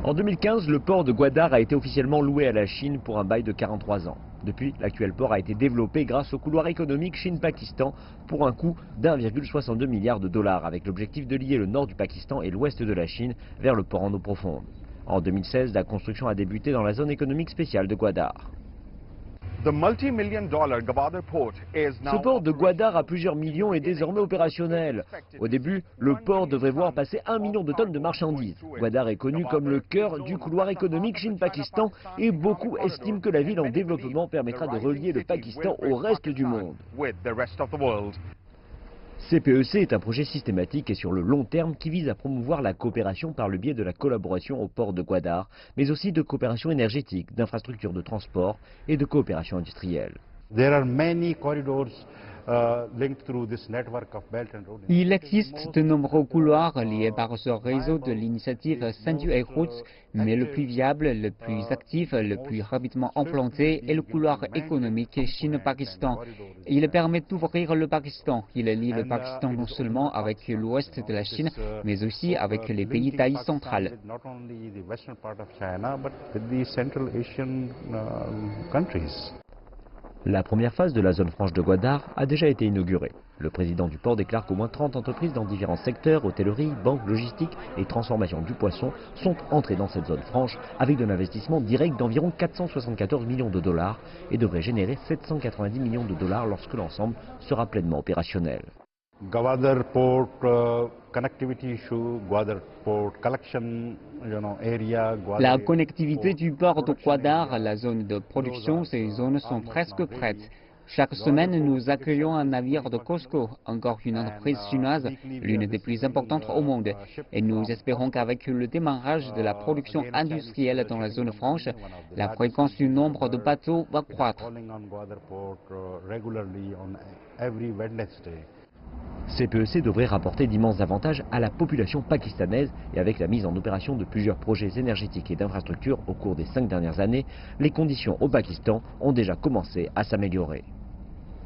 En 2015, le port de Gwadar a été officiellement loué à la Chine pour un bail de 43 ans. Depuis, l'actuel port a été développé grâce au couloir économique Chine-Pakistan pour un coût d'1,62 milliard de dollars, avec l'objectif de lier le nord du Pakistan et l'ouest de la Chine vers le port en eau profonde. En 2016, la construction a débuté dans la zone économique spéciale de Gwadar. Ce port de Gwadar à plusieurs millions est désormais opérationnel. Au début, le port devrait voir passer 1 million de tonnes de marchandises. Gwadar est connu comme le cœur du couloir économique Chine-Pakistan et beaucoup estiment que la ville en développement permettra de relier le Pakistan au reste du monde. CPEC est un projet systématique et sur le long terme qui vise à promouvoir la coopération par le biais de la collaboration au port de Gwadar, mais aussi de coopération énergétique, d'infrastructures de transport et de coopération industrielle. Il existe de nombreux couloirs liés par ce réseau de l'initiative Sendue Air Routes, mais le plus viable, le plus actif, le plus rapidement implanté est le couloir économique Chine-Pakistan. Il permet d'ouvrir le Pakistan. Il lie le Pakistan non seulement avec l'ouest de la Chine, mais aussi avec les pays d'Asie centrale. La première phase de la zone franche de Gwadar a déjà été inaugurée. Le président du port déclare qu'au moins 30 entreprises dans différents secteurs, hôtellerie, banque, logistique et transformation du poisson, sont entrées dans cette zone franche avec de l'investissement direct d'environ 474 millions de dollars et devrait générer 790 millions de dollars lorsque l'ensemble sera pleinement opérationnel. Gwadar port connectivity issue, Gwadar port collection area. La connectivité du port de Gwadar, la zone de production, ces zones sont presque prêtes. Chaque semaine, nous accueillons un navire de COSCO, encore une entreprise chinoise, l'une des plus importantes au monde. Et nous espérons qu'avec le démarrage de la production industrielle dans la zone franche, la fréquence du nombre de bateaux va croître. CPEC devrait rapporter d'immenses avantages à la population pakistanaise et avec la mise en opération de plusieurs projets énergétiques et d'infrastructures au cours des 5 dernières années, les conditions au Pakistan ont déjà commencé à s'améliorer.